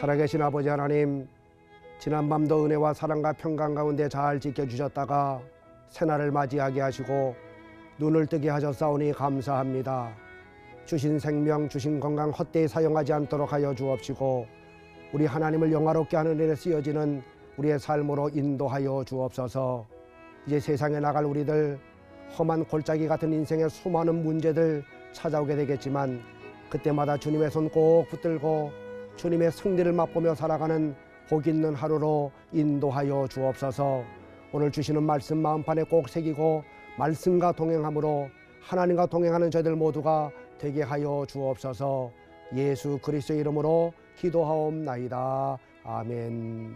살아계신 아버지 하나님, 지난밤도 은혜와 사랑과 평강 가운데 잘 지켜주셨다가 새날을 맞이하게 하시고 눈을 뜨게 하셨사오니 감사합니다. 주신 생명, 주신 건강 헛되이 사용하지 않도록 하여 주옵시고 우리 하나님을 영화롭게 하는 일에 쓰여지는 우리의 삶으로 인도하여 주옵소서. 이제 세상에 나갈 우리들 험한 골짜기 같은 인생의 수많은 문제들 찾아오게 되겠지만 그때마다 주님의 손 꼭 붙들고 주님의 승리를 맛보며 살아가는 복 있는 하루로 인도하여 주옵소서. 오늘 주시는 말씀 마음판에 꼭 새기고 말씀과 동행함으로 하나님과 동행하는 저희들 모두가 되게 하여 주옵소서. 예수 그리스도의 이름으로 기도하옵나이다. 아멘.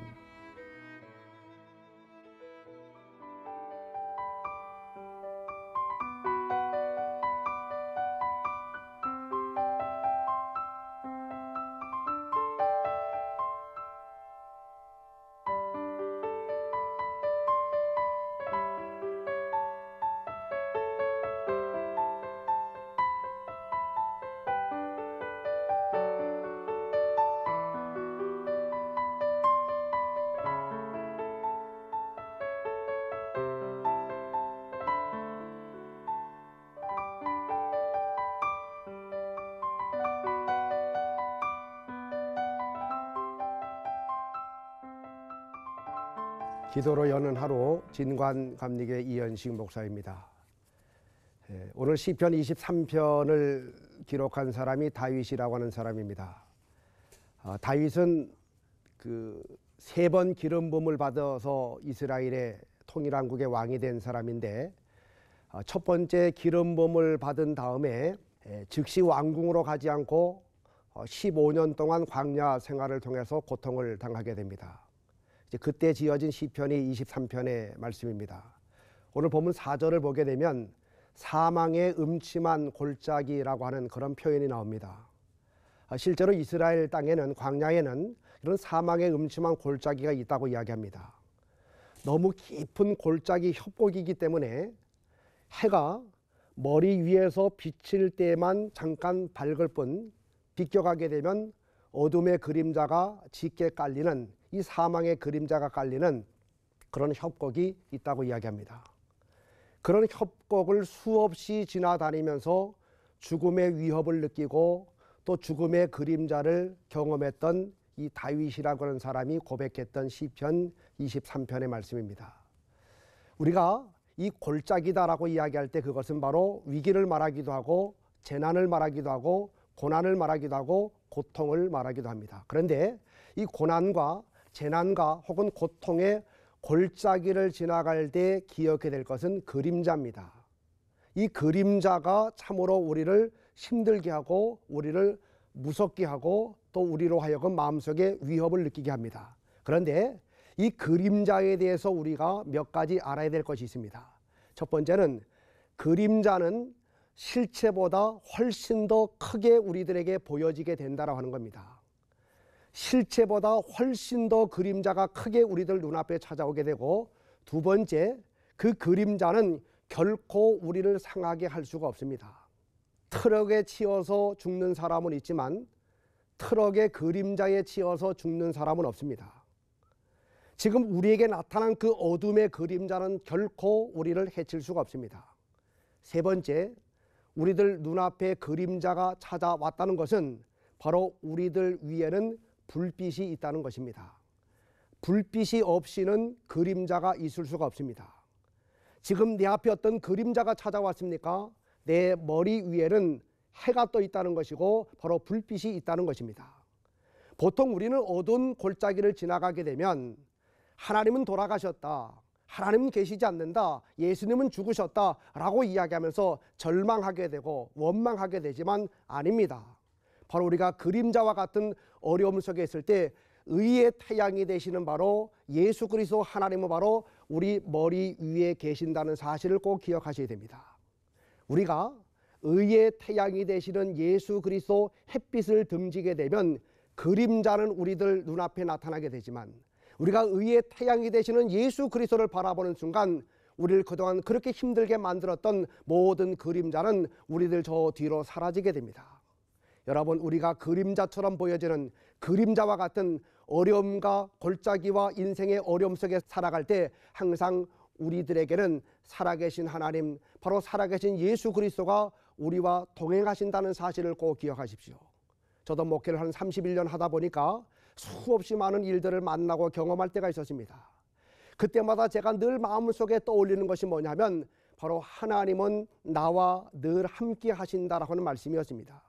기도로 여는 하루, 진관감리교회 이현식 목사입니다. 오늘 시편 23편을 기록한 사람이 다윗이라고 하는 사람입니다. 다윗은 그 3번 기름 부음을 받아서 이스라엘의 통일왕국의 왕이 된 사람인데, 첫 번째 기름 부음을 받은 다음에 즉시 왕궁으로 가지 않고 15년 동안 광야 생활을 통해서 고통을 당하게 됩니다. 이제 그때 지어진 시편이 23편의 말씀입니다. 오늘 본문 4절을 보게 되면 사망의 음침한 골짜기라고 하는 그런 표현이 나옵니다. 실제로 이스라엘 땅에는, 광야에는 이런 사망의 음침한 골짜기가 있다고 이야기합니다. 너무 깊은 골짜기 협곡이기 때문에 해가 머리 위에서 비칠 때만 잠깐 밝을 뿐 비껴가게 되면 어둠의 그림자가 짙게 깔리는, 이 사망의 그림자가 깔리는 그런 협곡이 있다고 이야기합니다. 그런 협곡을 수없이 지나다니면서 죽음의 위협을 느끼고 또 죽음의 그림자를 경험했던 이 다윗이라고 하는 사람이 고백했던 시편 23편의 말씀입니다. 우리가 이 골짜기다라고 이야기할 때 그것은 바로 위기를 말하기도 하고 재난을 말하기도 하고 고난을 말하기도 하고 고통을 말하기도 합니다. 그런데 이 고난과 재난과 혹은 고통의 골짜기를 지나갈 때 기억해야 될 것은 그림자입니다. 이 그림자가 참으로 우리를 힘들게 하고 우리를 무섭게 하고 또 우리로 하여금 마음속에 위협을 느끼게 합니다. 그런데 이 그림자에 대해서 우리가 몇 가지 알아야 될 것이 있습니다. 첫 번째는 그림자는 실체보다 훨씬 더 크게 우리들에게 보여지게 된다라고 하는 겁니다. 실체보다 훨씬 더 그림자가 크게 우리들 눈앞에 찾아오게 되고, 두 번째, 그 그림자는 결코 우리를 상하게 할 수가 없습니다. 트럭에 치여서 죽는 사람은 있지만 트럭의 그림자에 치여서 죽는 사람은 없습니다. 지금 우리에게 나타난 그 어둠의 그림자는 결코 우리를 해칠 수가 없습니다. 세 번째, 우리들 눈앞에 그림자가 찾아왔다는 것은 바로 우리들 위에는 불빛이 있다는 것입니다. 불빛이 없이는 그림자가 있을 수가 없습니다. 지금 내 앞에 어떤 그림자가 찾아왔습니까? 내 머리 위에는 해가 떠 있다는 것이고 바로 불빛이 있다는 것입니다. 보통 우리는 어두운 골짜기를 지나가게 되면 하나님은 돌아가셨다, 하나님은 계시지 않는다, 예수님은 죽으셨다 라고 이야기하면서 절망하게 되고 원망하게 되지만 아닙니다. 바로 우리가 그림자와 같은 어려움 속에 있을 때 의의 태양이 되시는 바로 예수 그리스도 하나님은 바로 우리 머리 위에 계신다는 사실을 꼭 기억하셔야 됩니다. 우리가 의의 태양이 되시는 예수 그리스도 햇빛을 등지게 되면 그림자는 우리들 눈앞에 나타나게 되지만, 우리가 의의 태양이 되시는 예수 그리스도를 바라보는 순간 우리를 그동안 그렇게 힘들게 만들었던 모든 그림자는 우리들 저 뒤로 사라지게 됩니다. 여러분, 우리가 그림자처럼 보여지는 그림자와 같은 어려움과 골짜기와 인생의 어려움 속에 살아갈 때 항상 우리들에게는 살아계신 하나님, 바로 살아계신 예수 그리스도가 우리와 동행하신다는 사실을 꼭 기억하십시오. 저도 목회를 한 31년 하다 보니까 수없이 많은 일들을 만나고 경험할 때가 있었습니다. 그때마다 제가 늘 마음속에 떠올리는 것이 뭐냐면 바로 하나님은 나와 늘 함께 하신다라고 하는 말씀이었습니다.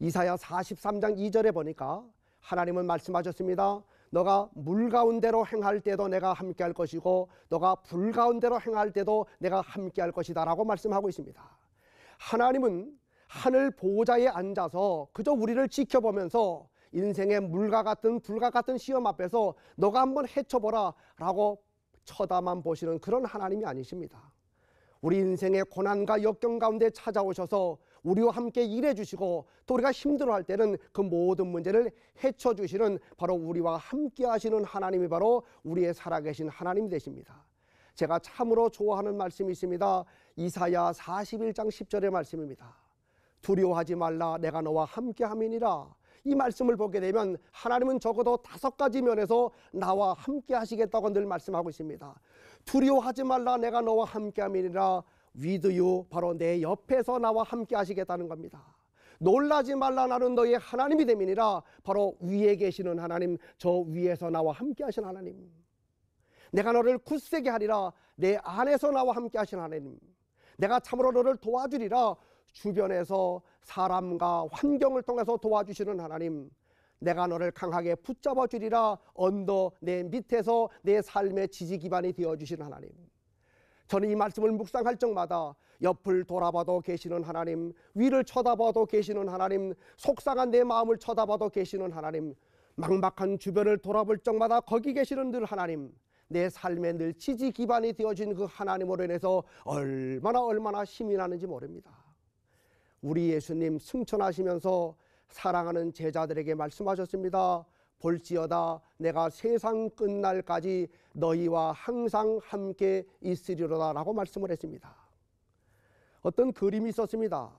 이사야 43장 2절에 보니까 하나님은 말씀하셨습니다. 너가 물 가운데로 행할 때도 내가 함께 할 것이고 너가 불 가운데로 행할 때도 내가 함께 할 것이다 라고 말씀하고 있습니다. 하나님은 하늘 보좌에 앉아서 그저 우리를 지켜보면서 인생의 물과 같은 불과 같은 시험 앞에서 너가 한번 헤쳐보라 라고 쳐다만 보시는 그런 하나님이 아니십니다. 우리 인생의 고난과 역경 가운데 찾아오셔서 우리와 함께 일해 주시고 또 우리가 힘들어할 때는 그 모든 문제를 헤쳐주시는 바로 우리와 함께 하시는 하나님이 바로 우리의 살아계신 하나님이 되십니다. 제가 참으로 좋아하는 말씀이 있습니다. 이사야 41장 10절의 말씀입니다. 두려워하지 말라, 내가 너와 함께 함이니라. 이 말씀을 보게 되면 하나님은 적어도 5가지 면에서 나와 함께 하시겠다고 늘 말씀하고 있습니다. 두려워하지 말라, 내가 너와 함께 함이니라. with you, 바로 내 옆에서 나와 함께 하시겠다는 겁니다. 놀라지 말라, 나는 너의 하나님이 됨이니라. 바로 위에 계시는 하나님, 저 위에서 나와 함께 하신 하나님. 내가 너를 굳세게 하리라, 내 안에서 나와 함께 하신 하나님. 내가 참으로 너를 도와주리라, 주변에서 사람과 환경을 통해서 도와주시는 하나님. 내가 너를 강하게 붙잡아 주리라, 언더 내 밑에서 내 삶의 지지 기반이 되어주시는 하나님. 저는 이 말씀을 묵상할 적마다 옆을 돌아봐도 계시는 하나님, 위를 쳐다봐도 계시는 하나님, 속상한 내 마음을 쳐다봐도 계시는 하나님, 막막한 주변을 돌아볼 적마다 거기 계시는 늘 하나님, 내 삶에 늘 지지 기반이 되어진 그 하나님으로 인해서 얼마나 힘이 나는지 모릅니다. 우리 예수님 승천하시면서 사랑하는 제자들에게 말씀하셨습니다. 볼지어다 내가 세상 끝날까지 너희와 항상 함께 있으리로다 라고 말씀을 했습니다. 어떤 그림이 있었습니다.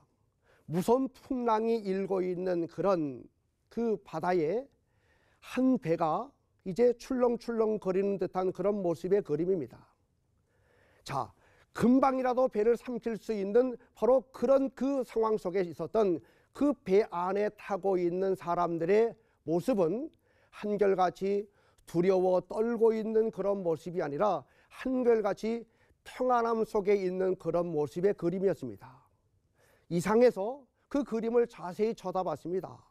무서운 풍랑이 일고 있는 그런 그 바다에 한 배가 이제 출렁출렁 거리는 듯한 그런 모습의 그림입니다. 자, 금방이라도 배를 삼킬 수 있는 바로 그런 그 상황 속에 있었던 그 배 안에 타고 있는 사람들의 모습은 한결같이 두려워 떨고 있는 그런 모습이 아니라 한결같이 평안함 속에 있는 그런 모습의 그림이었습니다. 이상해서 그 그림을 자세히 쳐다봤습니다.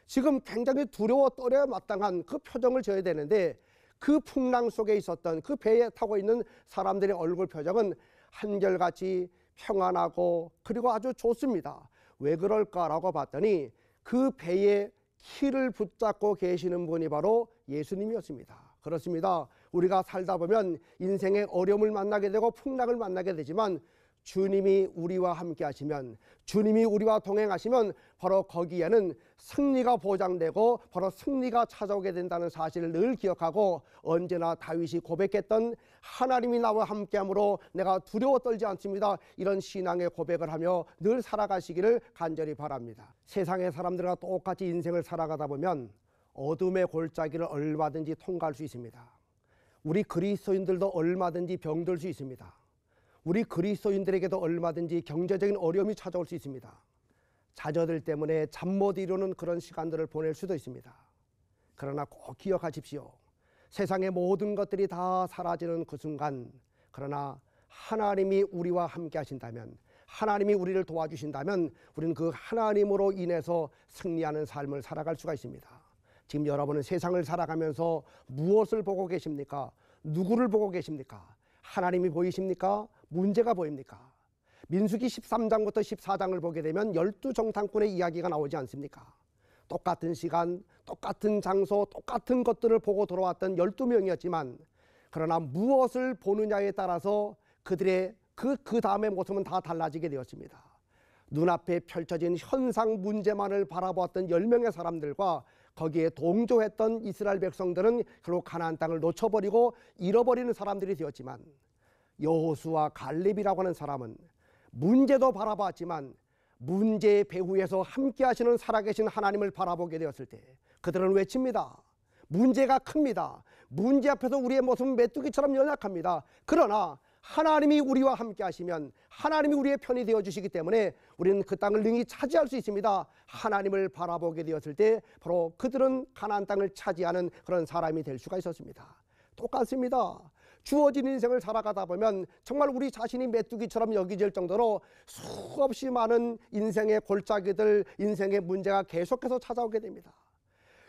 지금 굉장히 두려워 떨어야 마땅한 그 표정을 져야 되는데 그 풍랑 속에 있었던 그 배에 타고 있는 사람들의 얼굴 표정은 한결같이 평안하고 그리고 아주 좋습니다. 왜 그럴까라고 봤더니 그 배의 키를 붙잡고 계시는 분이 바로 예수님이었습니다. 그렇습니다. 우리가 살다 보면 인생의 어려움을 만나게 되고 풍랑을 만나게 되지만 주님이 우리와 함께 하시면, 주님이 우리와 동행하시면 바로 거기에는 승리가 보장되고 바로 승리가 찾아오게 된다는 사실을 늘 기억하고 언제나 다윗이 고백했던 하나님이 나와 함께함으로 내가 두려워 떨지 않습니다, 이런 신앙의 고백을 하며 늘 살아가시기를 간절히 바랍니다. 세상의 사람들과 똑같이 인생을 살아가다 보면 어둠의 골짜기를 얼마든지 통과할 수 있습니다. 우리 그리스도인들도 얼마든지 병들 수 있습니다. 우리 그리스도인들에게도 얼마든지 경제적인 어려움이 찾아올 수 있습니다. 자녀들 때문에 잠 못 이루는 그런 시간들을 보낼 수도 있습니다. 그러나 꼭 기억하십시오. 세상의 모든 것들이 다 사라지는 그 순간, 그러나 하나님이 우리와 함께 하신다면, 하나님이 우리를 도와주신다면 우리는 그 하나님으로 인해서 승리하는 삶을 살아갈 수가 있습니다. 지금 여러분은 세상을 살아가면서 무엇을 보고 계십니까? 누구를 보고 계십니까? 하나님이 보이십니까? 문제가 보입니까? 민수기 13장부터 14장을 보게 되면 12정탐꾼의 이야기가 나오지 않습니까? 똑같은 시간, 똑같은 장소, 똑같은 것들을 보고 돌아왔던 12명이었지만 그러나 무엇을 보느냐에 따라서 그들의 그 다음의 모습은 다 달라지게 되었습니다. 눈앞에 펼쳐진 현상 문제만을 바라보았던 10명의 사람들과 거기에 동조했던 이스라엘 백성들은 결국 가나안 땅을 놓쳐버리고 잃어버리는 사람들이 되었지만 여호수아 갈렙이라고 하는 사람은 문제도 바라봤지만 문제의 배후에서 함께 하시는 살아계신 하나님을 바라보게 되었을 때 그들은 외칩니다. 문제가 큽니다. 문제 앞에서 우리의 모습은 메뚜기처럼 연약합니다. 그러나 하나님이 우리와 함께 하시면 하나님이 우리의 편이 되어주시기 때문에 우리는 그 땅을 능히 차지할 수 있습니다. 하나님을 바라보게 되었을 때 바로 그들은 가나안 땅을 차지하는 그런 사람이 될 수가 있었습니다. 똑같습니다. 주어진 인생을 살아가다 보면 정말 우리 자신이 메뚜기처럼 여겨질 정도로 수없이 많은 인생의 골짜기들, 인생의 문제가 계속해서 찾아오게 됩니다.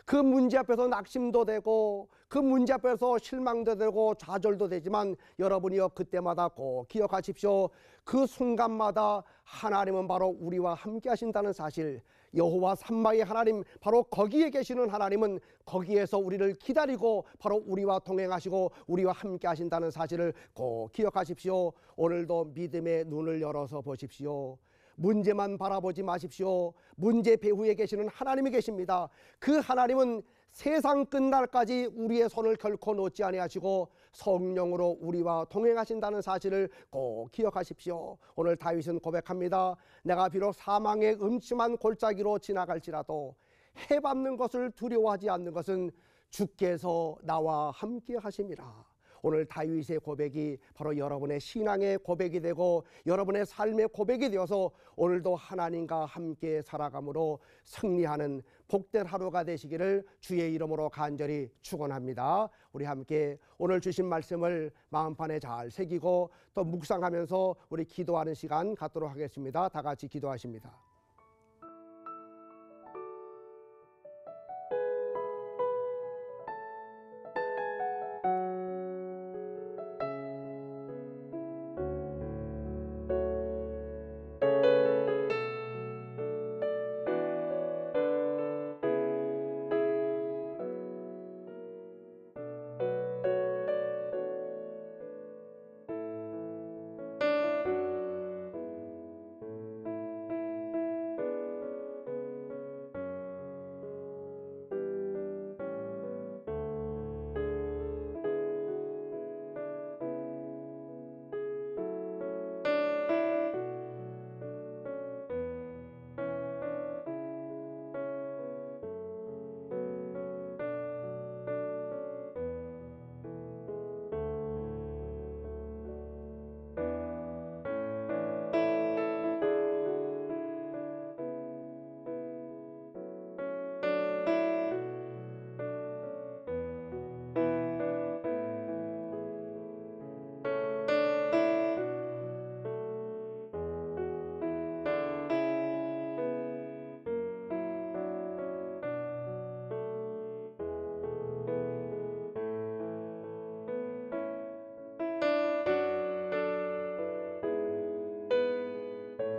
그 문제 앞에서 낙심도 되고 그 문제 앞에서 실망도 되고 좌절도 되지만 여러분이요, 그때마다 꼭 기억하십시오. 그 순간마다 하나님은 바로 우리와 함께 하신다는 사실, 여호와 삼마의 하나님, 바로 거기에 계시는 하나님은 거기에서 우리를 기다리고 바로 우리와 동행하시고 우리와 함께 하신다는 사실을 꼭 기억하십시오. 오늘도 믿음의 눈을 열어서 보십시오. 문제만 바라보지 마십시오. 문제 배후에 계시는 하나님이 계십니다. 그 하나님은 세상 끝날까지 우리의 손을 결코 놓지 아니하시고 성령으로 우리와 동행하신다는 사실을 꼭 기억하십시오. 오늘 다윗은 고백합니다. 내가 비록 사망의 음침한 골짜기로 지나갈지라도 해밟는 것을 두려워하지 않는 것은 주께서 나와 함께 하심이라. 오늘 다윗의 고백이 바로 여러분의 신앙의 고백이 되고 여러분의 삶의 고백이 되어서 오늘도 하나님과 함께 살아감으로 승리하는 복된 하루가 되시기를 주의 이름으로 간절히 축원합니다. 우리 함께 오늘 주신 말씀을 마음판에 잘 새기고 또 묵상하면서 우리 기도하는 시간 갖도록 하겠습니다. 다 같이 기도하십니다.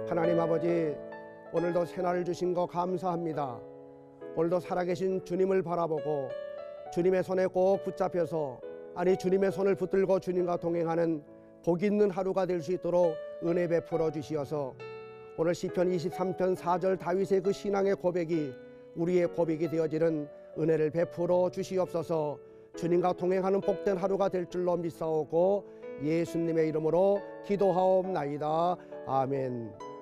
하나님 아버지, 오늘도 새날을 주신 거 감사합니다. 오늘도 살아계신 주님을 바라보고 주님의 손에 꼭 붙잡혀서, 아니 주님의 손을 붙들고 주님과 동행하는 복 있는 하루가 될 수 있도록 은혜 베풀어 주시어서 오늘 시편 23편 4절 다윗의 그 신앙의 고백이 우리의 고백이 되어지는 은혜를 베풀어 주시옵소서. 주님과 동행하는 복된 하루가 될 줄로 믿사오고 예수님의 이름으로 기도하옵나이다. 아멘.